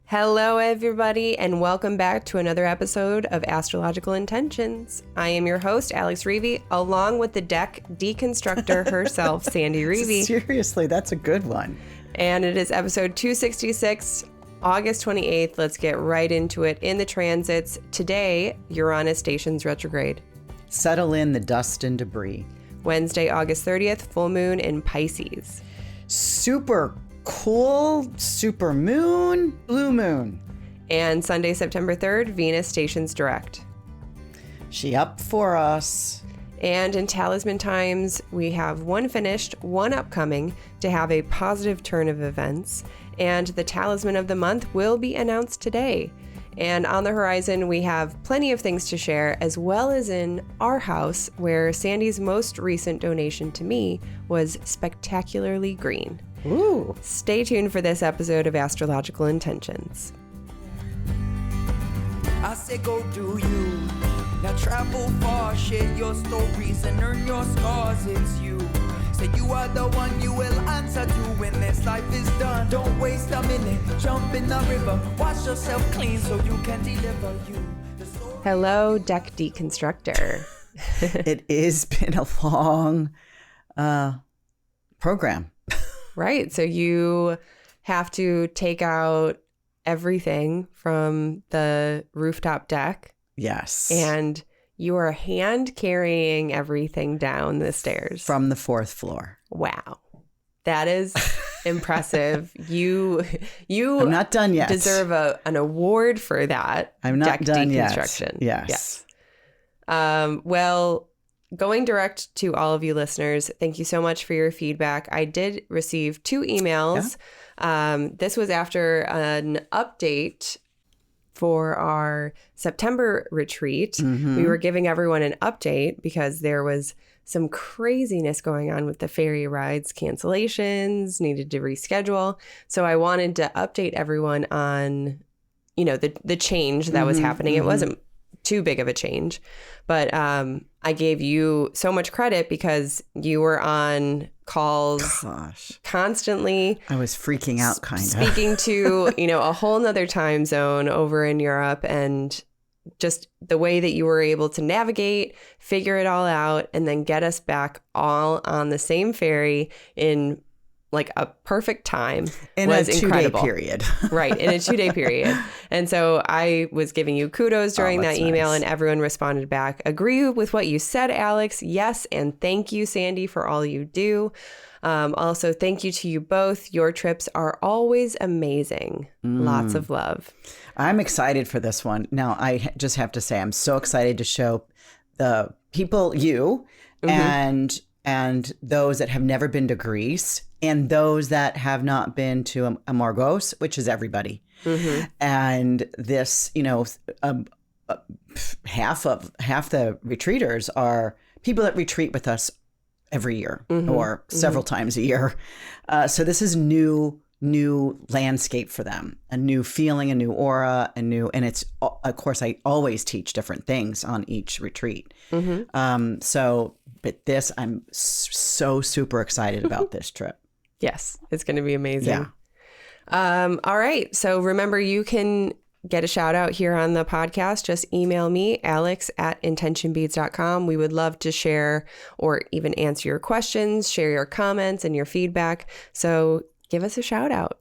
Hello, everybody, and welcome back to another episode of Astrological Intentions. I am your host, Alex Reevy, along with the deck deconstructor herself, Sandy Reevy. Seriously, that's a good one. And it is episode 266, August 28th. Let's get right into it. In the transits, today, Uranus stations retrograde. Settle in the dust and debris. Wednesday, August 30th, full moon in Pisces. Super cool, super moon, blue moon. And Sunday, September 3rd, Venus stations direct. She up for us. And in Talisman Times, we have one finished, one upcoming to have a positive turn of events. And the Talisman of the month will be announced today. And on the horizon, we have plenty of things to share, as well as in our house, where Sandy's most recent donation to me was spectacularly green. Ooh. Stay tuned for this episode of Astrological Intentions. I say go do you. Now travel far, share your stories and earn your scars. It's you. Say you are the one you will answer to when this life is done. Don't waste a minute, jump in the river. Wash yourself clean so you can deliver you. Hello, deck deconstructor. It has been a long program. Right. So you have to take out everything from the rooftop deck. Yes. And you are hand carrying everything down the stairs. From the fourth floor. Wow. That is impressive. You I'm not done yet. Deserve an award for that. I'm not deck done deconstruction. Yet. Yes. Well, going direct to all of you listeners, thank you so much for your feedback. I did receive 2 emails. Yeah. This was after an update for our September retreat. Mm-hmm. We were giving everyone an update because there was some craziness going on with the ferry rides, cancellations, needed to reschedule. So I wanted to update everyone on, the change that was happening. It wasn't too big of a change, but I gave you so much credit because you were on calls constantly. I was freaking out speaking to, a whole nother time zone over in Europe, and just the way that you were able to navigate, figure it all out, and then get us back all on the same ferry in like a perfect time was incredible. 2-day period. Right, in a 2-day period. And so I was giving you kudos during that email, nice. And everyone responded back, agree with what you said, Alex. Yes, and thank you, Sandy, for all you do. Also, thank you to you both. Your trips are always amazing. Lots of love. I'm excited for this one. Now, I just have to say, I'm so excited to show the people, and those that have never been to Greece, and those that have not been to Amargos, which is everybody. Mm-hmm. And this, half the retreaters are people that retreat with us every year or several times a year. So this is new landscape for them, a new feeling, a new aura, and it's, of course, I always teach different things on each retreat. But this, I'm so super excited about this trip. Yes, it's going to be amazing. Yeah. All right. So remember, you can get a shout out here on the podcast. Just email me, alex@intentionbeads.com. We would love to share or even answer your questions, share your comments and your feedback. So give us a shout out.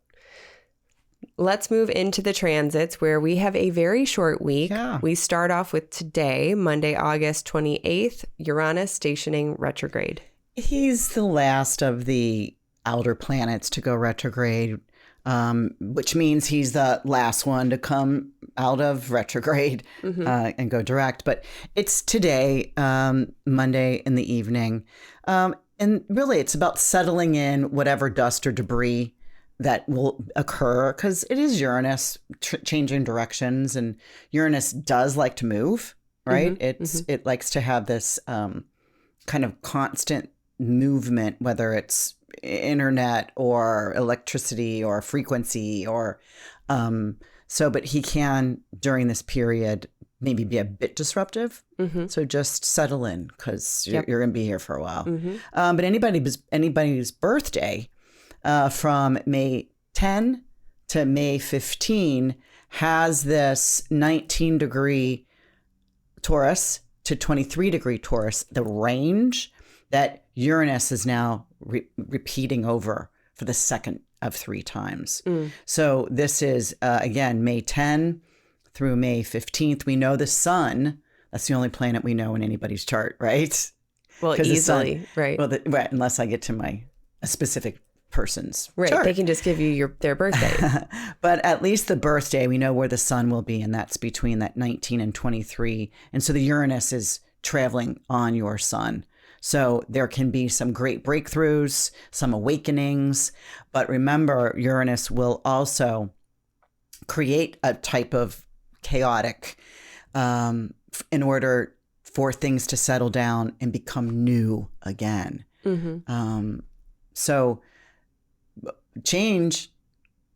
Let's move into the transits, where we have a very short week. Yeah. We start off with today, Monday, August 28th, Uranus stationing retrograde. He's the last of the outer planets to go retrograde, which means he's the last one to come out of retrograde and go direct. But it's today, Monday in the evening. And really, it's about settling in whatever dust or debris that will occur, because it is Uranus changing directions, and Uranus does like to move, right? It likes to have this kind of constant movement, whether it's internet or electricity or frequency or but he can, during this period, maybe be a bit disruptive. So just settle in, because you're going to be here for a while. But anybody's birthday from May 10 to May 15 has this 19-degree Taurus to 23-degree Taurus, the range that Uranus is now repeating over for the second of 3 times. So this is, again, May 10 through May 15th. We know the sun, that's the only planet we know in anybody's chart, right? Well, easily, right. Well, right, unless I get to a specific person's right. chart. They can just give you their birthday. But at least the birthday, we know where the sun will be, and that's between that 19 and 23. And so the Uranus is traveling on your sun. So there can be some great breakthroughs, some awakenings. But remember, Uranus will also create a type of chaotic in order for things to settle down and become new again. So change,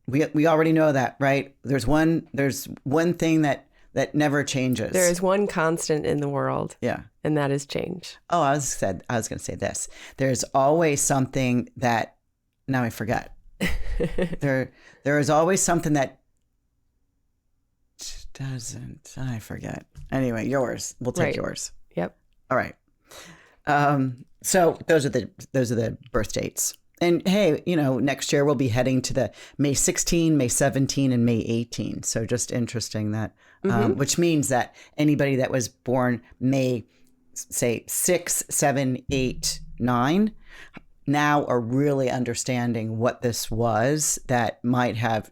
we already know that, right? There's one thing that never changes. There is one constant in the world. Yeah. And that is change. Oh, I was going to say this. There's always something that, now I forget. There is always something that doesn't, I forget. Anyway, yours. We'll take yours. Yep. All right. So those are the birth dates. And hey, next year we'll be heading to the May 16, May 17, and May 18. So just interesting that, which means that anybody that was born May, say 6, 7, 8, 9, now are really understanding what this was that might have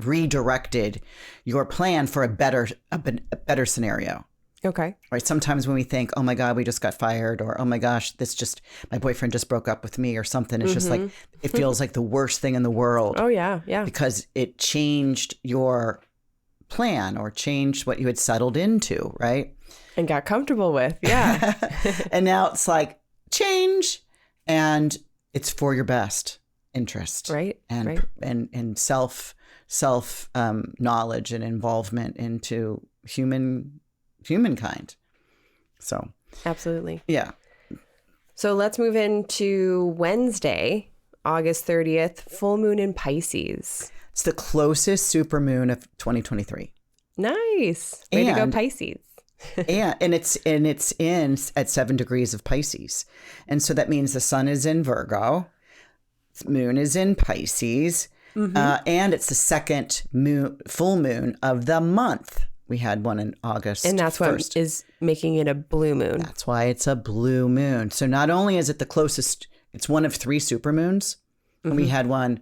redirected your plan for a better scenario. Okay. Right. Sometimes when we think, oh my God, we just got fired, or oh my gosh, my boyfriend just broke up with me or something. It's just like, it feels like the worst thing in the world. Oh yeah. Yeah. Because it changed your plan or changed what you had settled into. Right. And got comfortable with. Yeah. And now it's like change, and it's for your best interest. Right. And self knowledge and involvement into humankind. So absolutely. Yeah. So let's move into Wednesday, August 30th, full moon in Pisces. It's the closest supermoon of 2023. Nice. Way to go, Pisces. and it's in at 7 degrees of Pisces. And so that means the sun is in Virgo, moon is in Pisces, and it's the second full moon of the month. We had one in August. And that's 1st. What is making it a blue moon. That's why it's a blue moon. So not only is it the closest, it's one of 3 supermoons. And we had one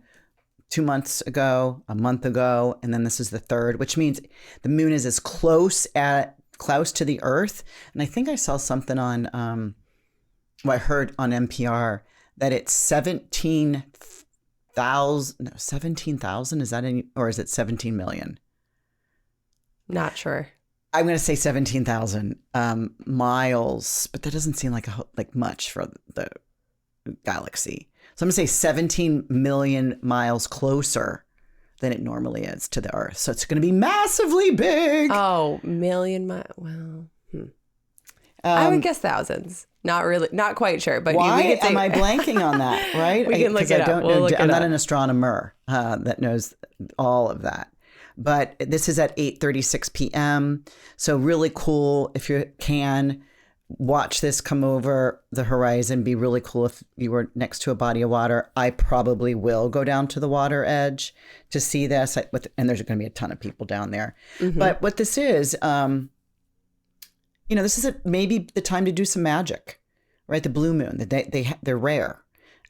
2 months ago, a month ago, and then this is the third, which means the moon is as close to the earth. And I think I saw something on, I heard on NPR that it's 17,000, is that or is it 17 million? Not sure. I'm going to say 17,000 miles, but that doesn't seem like much for the galaxy. So I'm going to say 17 million miles closer than it normally is to the Earth. So it's going to be massively big. Oh, million miles. Well, I would guess thousands. Not really, not quite sure. But why am I blanking on that? Right? We can look it up. I'm not an astronomer that knows all of that. But this is at 8:36 p.m. So really cool. If you can watch this come over the horizon, be really cool if you were next to a body of water. I probably will go down to the water edge to see this. And there's going to be a ton of people down there. But what this is, this is maybe the time to do some magic, right? The blue moon, they're rare,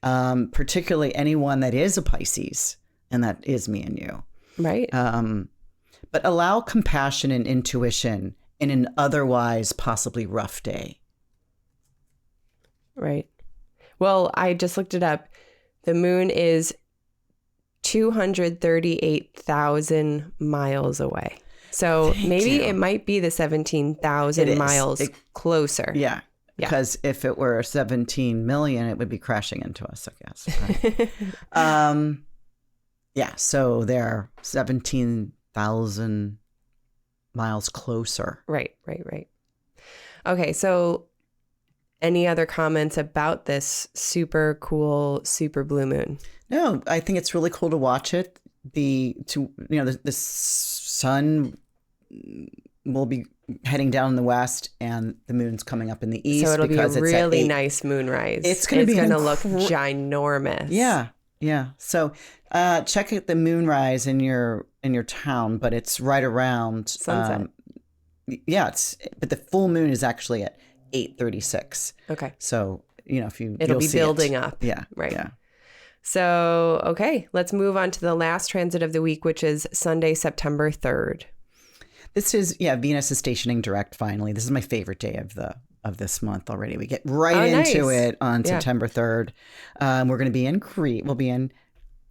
particularly anyone that is a Pisces, and that is me and you. Right. But allow compassion and intuition in an otherwise possibly rough day. Right. Well, I just looked it up. The moon is 238,000 miles away. So maybe it might be the 17,000 miles closer. Yeah. Because if it were 17 million, it would be crashing into us, I guess. Yeah, so they're 17,000 miles closer. Right. Okay, so any other comments about this super cool, super blue moon? No, I think it's really cool to watch it. the sun will be heading down in the west and the moon's coming up in the east. So it'll be a because really nice moonrise. It's going to look ginormous. Yeah. Yeah. So check out the moonrise in your town, but it's right around sunset. But the full moon is actually at 8:36. Okay. So, it'll be building up. Yeah. Right. Yeah. So, okay, let's move on to the last transit of the week, which is Sunday, September 3rd. This is, Venus is stationing direct finally. This is my favorite day of this month already. We get right into it on September 3rd. We're going to be in Crete. We'll be in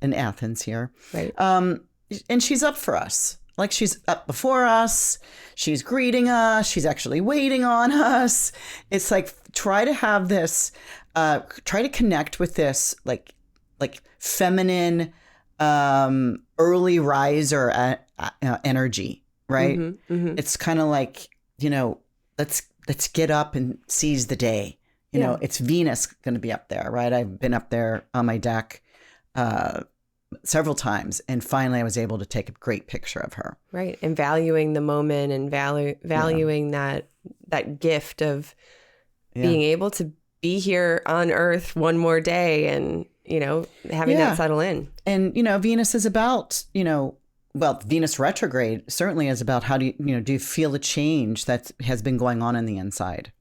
Athens here. Right. And she's up for us. Like, she's up before us. She's greeting us. She's actually waiting on us. It's like, try to have this, try to connect with this, like feminine, early riser energy, right? Mm-hmm, mm-hmm. It's kind of like, let's get up and seize the day. It's Venus going to be up there, right? I've been up there on my deck several times, and finally I was able to take a great picture of her. Right, and valuing the moment and valuing that gift of being able to be here on Earth one more day, and having that settle in. And Venus is about Venus retrograde certainly is about how do you feel the change that has been going on in the inside.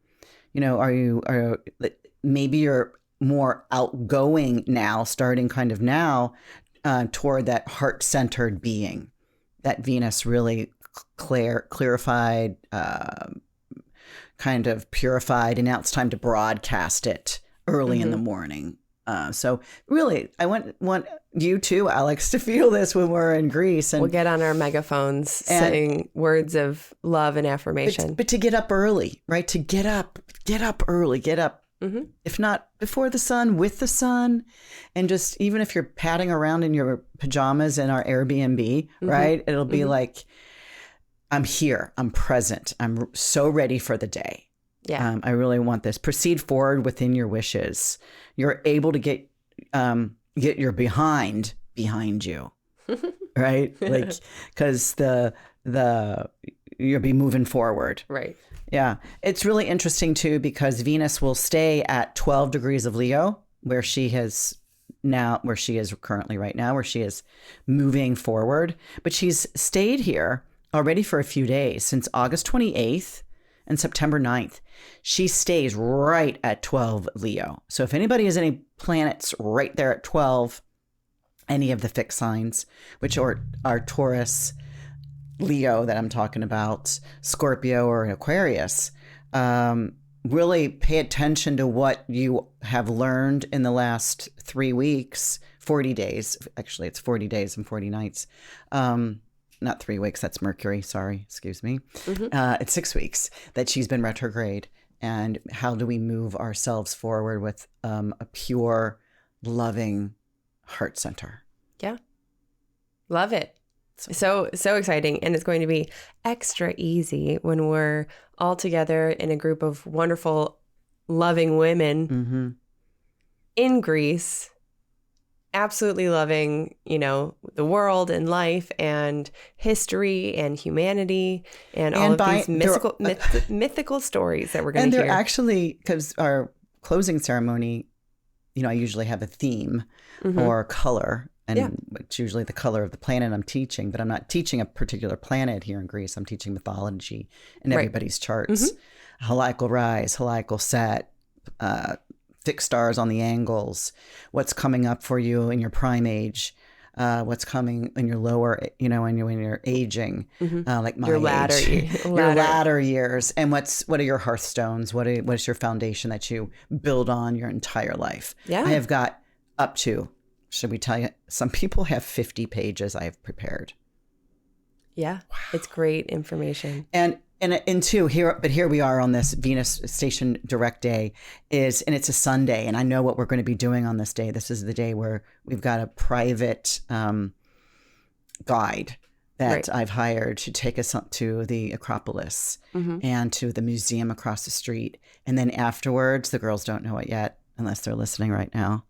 Maybe you're more outgoing now, starting kind of now, toward that heart-centered being that Venus really clarified, kind of purified, and now it's time to broadcast it early in the morning. So really, I want you too, Alex, to feel this when we're in Greece. And we'll get on our megaphones saying words of love and affirmation. But to get up early, right? To get up early, get up. Mm-hmm. If not before the sun, with the sun. And just, even if you're padding around in your pajamas in our Airbnb, right? It'll be like, I'm here, I'm present, I'm so ready for the day. Yeah. I really want this. Proceed forward within your wishes. You're able to get your behind you, right? Like, because you'll be moving forward. Right. Yeah. It's really interesting too, because Venus will stay at 12 degrees of Leo, where she is currently right now, where she is moving forward. But she's stayed here already for a few days, since August 28th and September 9th. She stays right at 12 Leo. So if anybody has any planets right there at 12, any of the fixed signs, which are Taurus, Leo that I'm talking about, Scorpio, or Aquarius, really pay attention to what you have learned in the last 3 weeks, 40 days. Actually, it's 40 days and 40 nights. Not 3 weeks, that's Mercury, sorry, excuse me. It's 6 weeks that she's been retrograde. And how do we move ourselves forward with a pure, loving heart center? Yeah. Love it. So exciting. And it's going to be extra easy when we're all together in a group of wonderful, loving women in Greece, absolutely loving, the world and life and history and humanity and all of these mythical stories that we're going to hear. And they're actually, because our closing ceremony, I usually have a theme or color. And it's usually the color of the planet I'm teaching, but I'm not teaching a particular planet here in Greece. I'm teaching mythology and everybody's charts. Heliacal rise, heliacal set, fixed stars on the angles, what's coming up for you in your prime age, what's coming in your lower, when you're aging, like my age, your latter years, and what are your hearthstones? What is your foundation that you build on your entire life? Yeah, I have got up to. Should we tell you? Some people have 50 pages I have prepared. Yeah, wow. It's great information. And here we are on this Venus station direct day and it's a Sunday, and I know what we're going to be doing on this day. This is the day where we've got a private guide that I've hired to take us up to the Acropolis and to the museum across the street. And then afterwards, the girls don't know it yet, unless they're listening right now.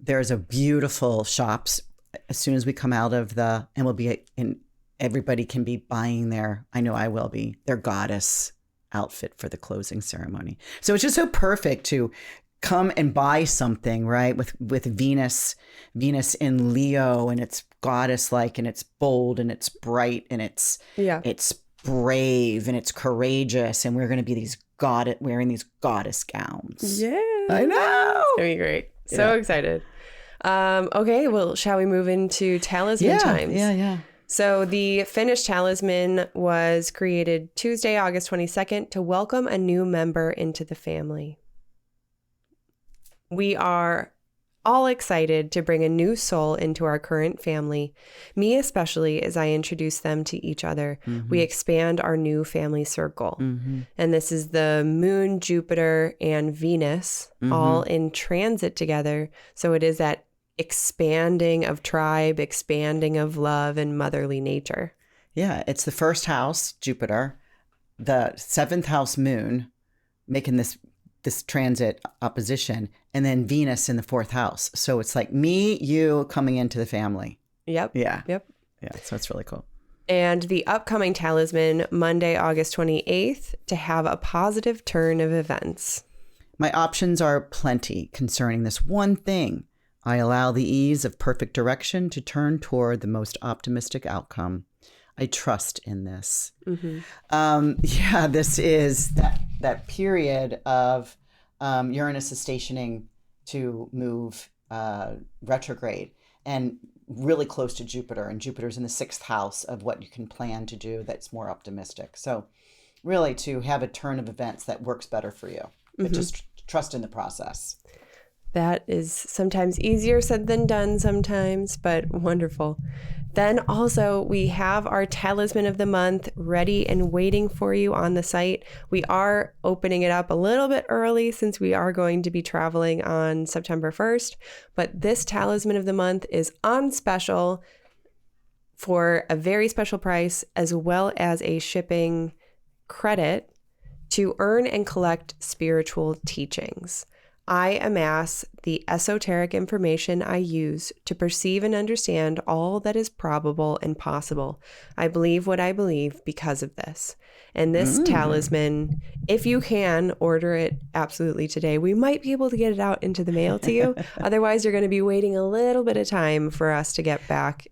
There's a beautiful shops as soon as we come out of and we'll be in, everybody can be buying I know I will be, their goddess outfit for the closing ceremony. So it's just so perfect to come and buy something, right? With Venus in Leo, and it's goddess-like, and it's bold, and it's bright, and it's brave, and it's courageous, and we're going to be wearing these goddess gowns. Yeah, I know. It's gonna be great. So excited. Okay, well, shall we move into Talisman Times? Yeah. So the Finnish talisman was created Tuesday, August 22nd, to welcome a new member into the family. We are all excited to bring a new soul into our current family, me especially, as I introduce them to each other. Mm-hmm. We expand our new family circle. Mm-hmm. And this is the Moon, Jupiter, and Venus all in transit together. So it is that expanding of tribe, expanding of love and motherly nature. Yeah, it's the first house, Jupiter, the seventh house, Moon, making this transit opposition, and then Venus in the fourth house. So it's like me, you coming into the family. Yep. Yeah. Yep. Yeah. So it's really cool. And the upcoming talisman, Monday, August 28th, to have a positive turn of events. My options are plenty concerning this one thing. I allow the ease of perfect direction to turn toward the most optimistic outcome. I trust in this. Mm-hmm. This is that period of Uranus is stationing to move retrograde, and really close to Jupiter. And Jupiter's in the sixth house of what you can plan to do that's more optimistic. So really to have a turn of events that works better for you. But just trust in the process. That is sometimes easier said than done sometimes, but wonderful. Then also we have our talisman of the month ready and waiting for you on the site. We are opening it up a little bit early since we are going to be traveling on September 1st. But this talisman of the month is on special for a very special price, as well as a shipping credit to earn and collect spiritual teachings. I amass the esoteric information I use to perceive and understand all that is probable and possible. I believe what I believe because of this. And this talisman, if you can, order it absolutely today. We might be able to get it out into the mail to you. Otherwise, you're going to be waiting a little bit of time for us to get back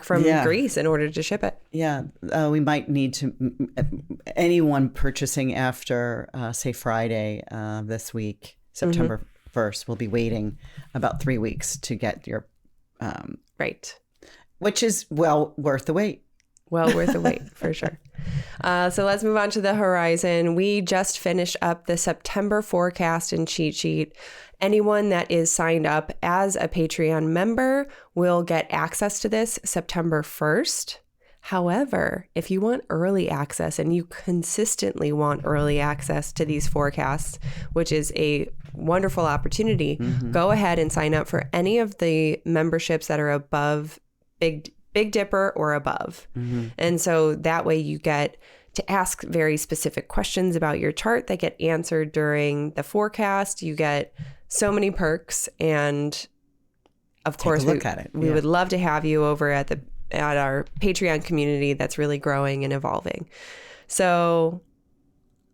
from Greece in order to ship it. Yeah, we might need to, anyone purchasing after, say, Friday this week, September 1st, will be waiting about 3 weeks to get your... right. Which is well worth the wait. Well worth the wait, for sure. So let's move on to the horizon. We just finished up the September forecast and cheat sheet. Anyone that is signed up as a Patreon member will get access to this September 1st. However, if you want early access, and you consistently want early access to these forecasts, which is a wonderful opportunity, go ahead and sign up for any of the memberships that are above Big Dipper or above. And so that way you get to ask very specific questions about your chart that get answered during the forecast. You get so many perks, and of course we would love to have you over at our Patreon community that's really growing and evolving. So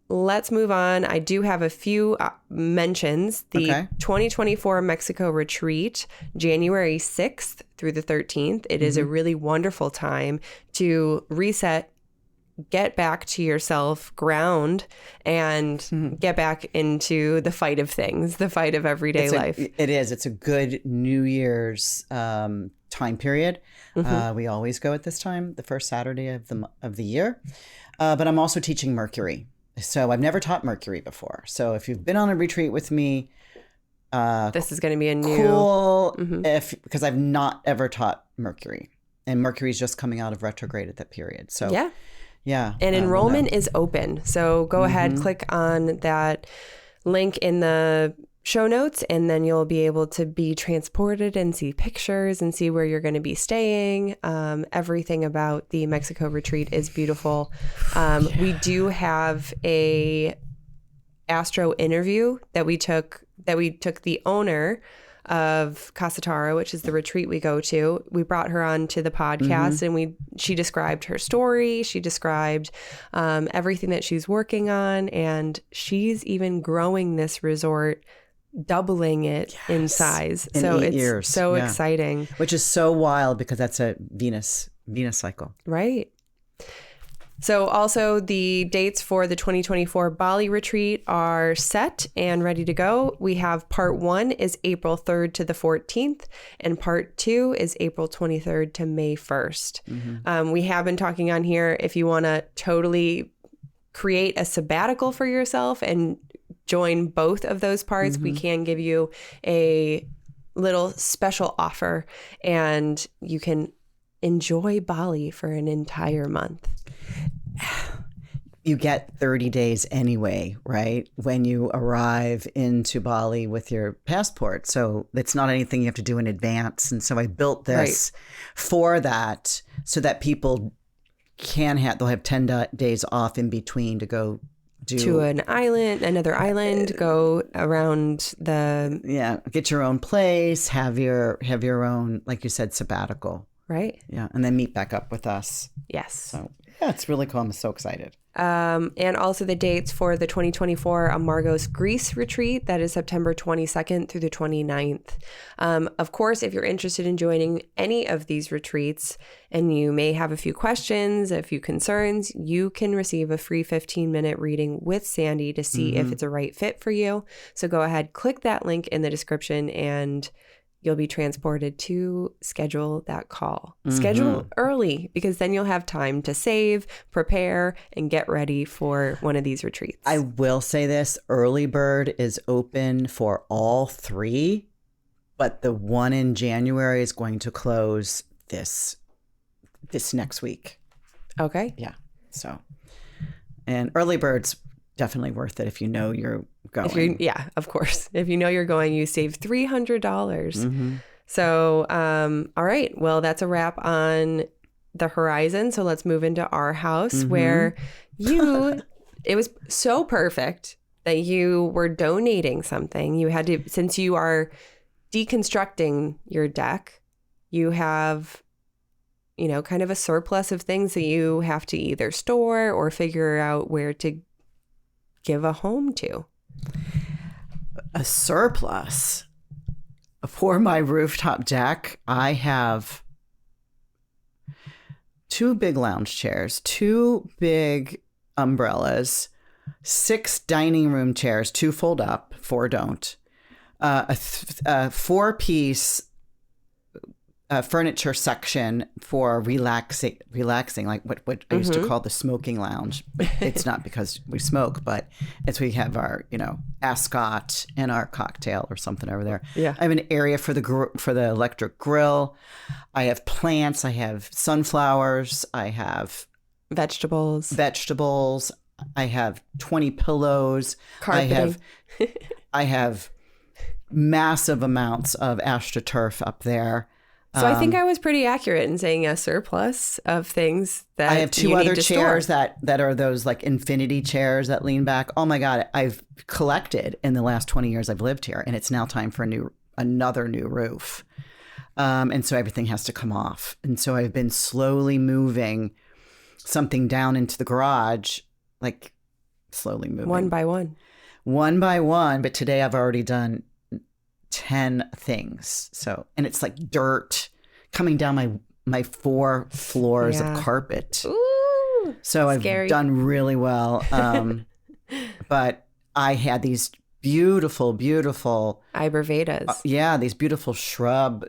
let's move on. I do have a few mentions. The 2024 Mexico retreat, January 6th through the 13th. It is a really wonderful time to reset, get back to yourself, ground, and get back into the fight of things, the fight of everyday life. It is. It's a good New Year's time period. We always go at this time, the first Saturday of the year. But I'm also teaching Mercury. So I've never taught Mercury before. So if you've been on a retreat with me, this is going to be a new cool. Because I've not ever taught Mercury, and Mercury's just coming out of retrograde at that period. So yeah. And enrollment is open. So go ahead, click on that link in the show notes, and then you'll be able to be transported and see pictures and see where you're going to be staying. Everything about the Mexico retreat is beautiful. We do have a astro interview that we took the owner of Kasatara, which is the retreat we go to. We brought her on to the podcast and she described her story. She described everything that she's working on, and she's even growing this resort, doubling it in size. In so 8 it's years. so exciting. Which is so wild because that's a Venus cycle. Right. So also the dates for the 2024 Bali retreat are set and ready to go. We have part 1 is April 3rd to the 14th, and part 2 is April 23rd to May 1st. We have been talking on here, if you want to totally create a sabbatical for yourself and join both of those parts, we can give you a little special offer, and you can enjoy Bali for an entire month. You get 30 days anyway, right? When you arrive into Bali with your passport. So it's not anything you have to do in advance. And so I built this for that, so that people they'll have 10 days off in between to go to another island, go around get your own place, have your own, like you said, sabbatical. Right. Yeah. And then meet back up with us. Yes. So yeah, it's really cool. I'm so excited. And also the dates for the 2024 Amargos Greece retreat. That is September 22nd through the 29th. Of course, if you're interested in joining any of these retreats and you may have a few questions, a few concerns, you can receive a free 15-minute reading with Sandy to see if it's a right fit for you. So go ahead, click that link in the description, and you'll be transported to schedule that call. Schedule early, because then you'll have time to save, prepare, and get ready for one of these retreats. I will say this, early bird is open for all 3, but the one in January is going to close this next week. Okay. Yeah. So, and early bird's definitely worth it if you know you're going. Of course. If you know you're going, you save $300. So, all right. Well, that's a wrap on the horizon. So let's move into our house where it was so perfect that you were donating something. You had to, since you are deconstructing your deck, you have, kind of a surplus of things that you have to either store or figure out where to give a home to. A surplus. For my rooftop deck, I have 2 big lounge chairs, 2 big umbrellas, 6 dining room chairs, 2 fold up, 4 don't, a 4-piece furniture section for relaxing, like what I used to call the smoking lounge. It's not because we smoke, but it's we have our ascot and our cocktail or something over there. Yeah, I have an area for the electric grill. I have plants. I have sunflowers. I have vegetables. I have 20 pillows. Carpeting. I have massive amounts of AstroTurf up there. So I think I was pretty accurate in saying a surplus of things that I have 2 you other need to chairs store. that are those like infinity chairs that lean back. Oh my God, I've collected in the last 20 years I've lived here, and it's now time for another new roof. And so everything has to come off. And so I've been slowly moving something down into the garage, like slowly moving. One by one. But today I've already done 10 things. So, and it's like dirt coming down my 4 floors of carpet. Ooh, so scary. I've done really well. But I had these beautiful Ibervedas. These beautiful shrub,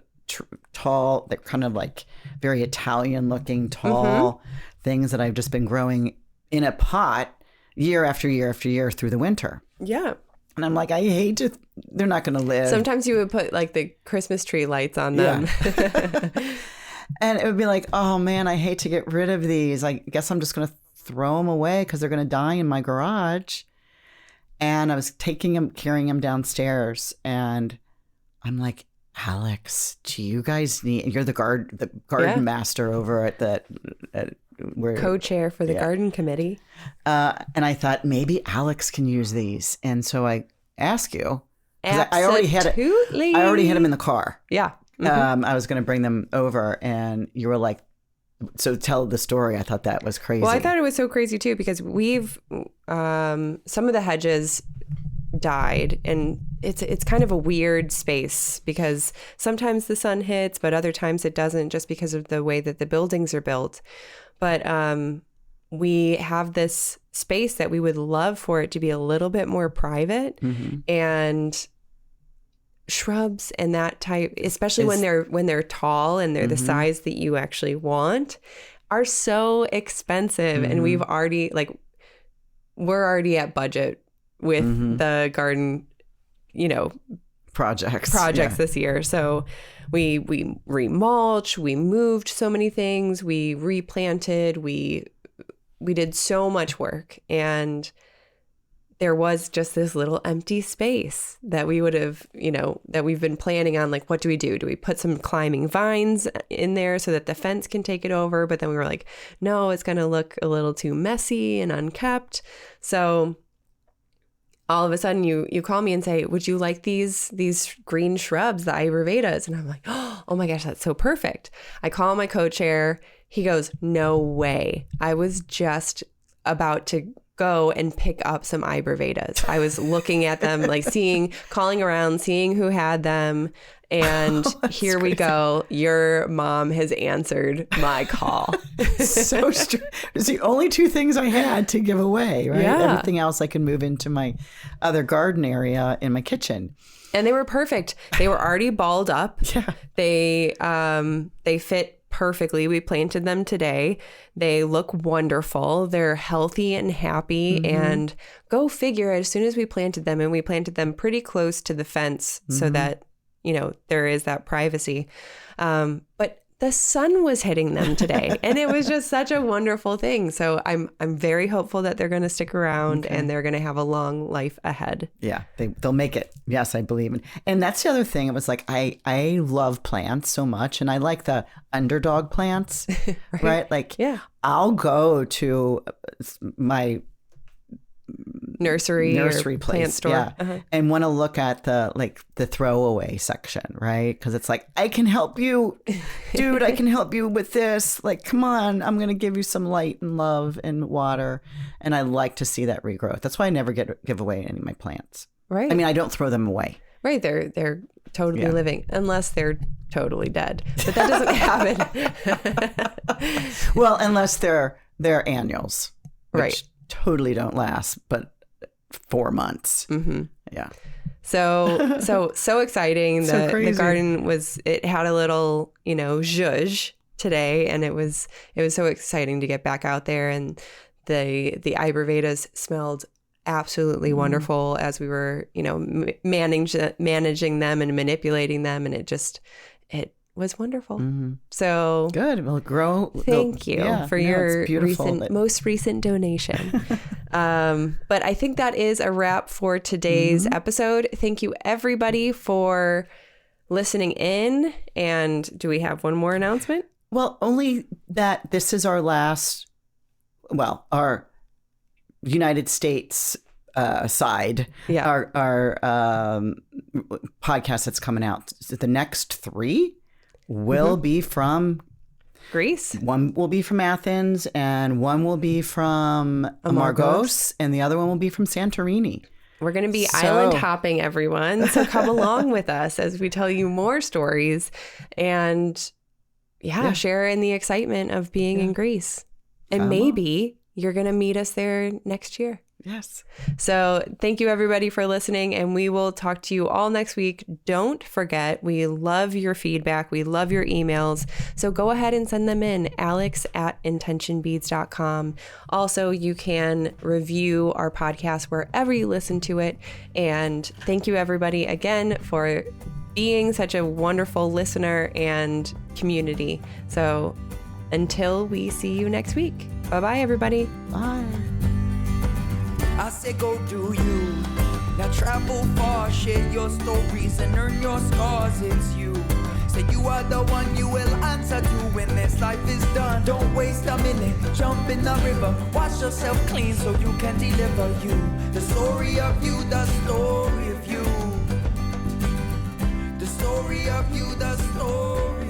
tall, they're kind of like very Italian looking tall things that I've just been growing in a pot year after year after year through the winter. Yeah. And I'm like, I hate to, they're not going to live. Sometimes you would put like the Christmas tree lights on them. Yeah. And it would be like, oh man, I hate to get rid of these. I guess I'm just going to throw them away because they're going to die in my garage. And I was carrying them downstairs. And I'm like, Alex, do you guys you're the garden master over at co-chair for the garden committee. And I thought maybe Alex can use these. And so I ask you, I already had it. I already had them in the car. Yeah. Mm-hmm. I was going to bring them over, and you were like, so tell the story. I thought that was crazy. Well, I thought it was so crazy too, because we've some of the hedges died, and it's kind of a weird space because sometimes the sun hits, but other times it doesn't, just because of the way that the buildings are built. But we have this space that we would love for it to be a little bit more private, and shrubs and that type, especially when they're tall and they're the size that you actually want, are so expensive. And we're already at budget with the garden, projects this year. So we remulch, we moved so many things, we replanted, we did so much work, and there was just this little empty space that we would have, that we've been planning on, like, what do we do? Do we put some climbing vines in there so that the fence can take it over? But then we were like, no, it's going to look a little too messy and unkept. So all of a sudden you call me and say, would you like these green shrubs, the Ayurvedas? And I'm like, oh my gosh, that's so perfect. I call my co-chair. He goes, no way. I was just about to go and pick up some Ayurvedas. I was looking at them, like calling around, seeing who had them. And here we go. Your mom has answered my call. So strange. It's the only two things I had to give away, right? Yeah. Everything else I can move into my other garden area in my kitchen. And they were perfect. They were already balled up. Yeah. They fit perfectly. We planted them today. They look wonderful. They're healthy and happy. And go figure, as soon as we planted them, and we planted them pretty close to the fence so that, there is that privacy. But the sun was hitting them today, and it was just such a wonderful thing. So I'm very hopeful that they're going to stick around and they're going to have a long life ahead. Yeah, they'll make it. Yes, I believe in. And that's the other thing. It was like I love plants so much, and I like the underdog plants, right? Like, I'll go to my nursery place, plant store, and want to look at the throwaway section, right? Because it's like, I can help you, dude. I can help you with this. Like, come on, I'm gonna give you some light and love and water, and I like to see that regrowth. That's why I never give away any of my plants. Right. I mean, I don't throw them away. Right. They're totally living, unless they're totally dead. But that doesn't happen. Well, unless they're annuals, which right. totally don't last, but 4 months. Yeah. So exciting. So crazy. The garden it had a little, zhuzh today, and it was so exciting to get back out there, and the Ayurvedas smelled absolutely wonderful as we were, managing them and manipulating them, and it was wonderful. So good. Well, grow. Thank you for your most recent donation. But I think that is a wrap for today's episode. Thank you, everybody, for listening in. And do we have one more announcement? Well, only that this is our last, our United States side, our podcast that's coming out. The next 3 will be from Greece. One will be from Athens, and one will be from Amargos, and the other one will be from Santorini. We're going to be island hopping, everyone. So come along with us as we tell you more stories and share in the excitement of being in Greece. And maybe you're going to meet us there next year. Yes. So thank you, everybody, for listening, and we will talk to you all next week. Don't forget, we love your feedback. We love your emails. So go ahead and send them in, alex@intentionbeads.com. Also, you can review our podcast wherever you listen to it. And thank you, everybody, again, for being such a wonderful listener and community. So until we see you next week, bye-bye, everybody. Bye. I say go do you. Now travel far, share your stories and earn your scars. It's you. Say you are the one you will answer to when this life is done. Don't waste a minute, jump in the river. Wash yourself clean so you can deliver you. The story of you, the story of you. of you the story.